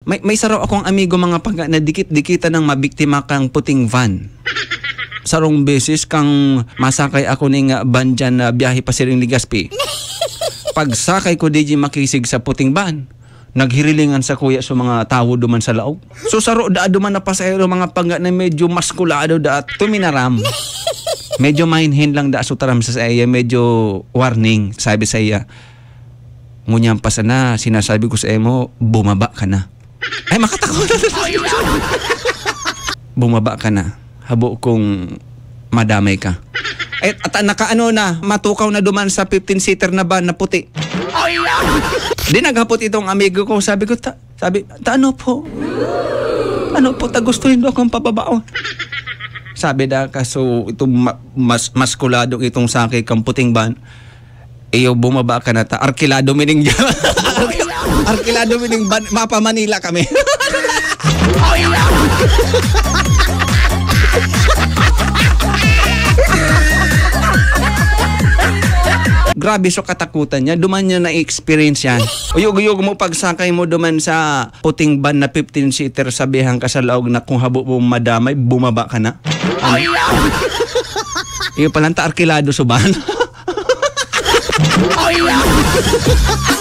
May saro akong amigo mga pag nadikit-dikita ng mabiktima kang puting van. Sarong beses kang masakay ako ning van dyan na biyahe pa siring Ligaspi. Pagsakay ko DJ makisig sa puting van, naghirilingan sa kuya sa mga tao duman sa laog. So saro da duman na pasahero mga pag na medyo maskulado da at tuminaram. Medyo mainhin lang da sutaram sa iya, medyo warning sabi sa iya. Ngunyang pa sana, sinasabi ko sa emo, bumaba ka na. Ay, makatakot. Bumaba ka na. Habo kong madamay ka. At nakaano na, matukaw na duman sa 15-seater na van na puti. Di naghapot itong amigo ko. Sabi ko, ano po? Ano po, tagustuhin do akong pababaon. Sabi da, kaso itong maskulado itong sakay kang puting van. Iyo bumaba ka na ta. Arkilado mining dyan. Arkilado mining mapa Manila kami. Grabe so katakutan niya. Duman niya na-experience yan. Uyog-uyog mo pagsakay mo duman sa puting van na 15-seater, sabihan ka sa laog na kung habo mo madamay, bumaba ka na. Iyo palang ta arkilado so van. Oh, yeah.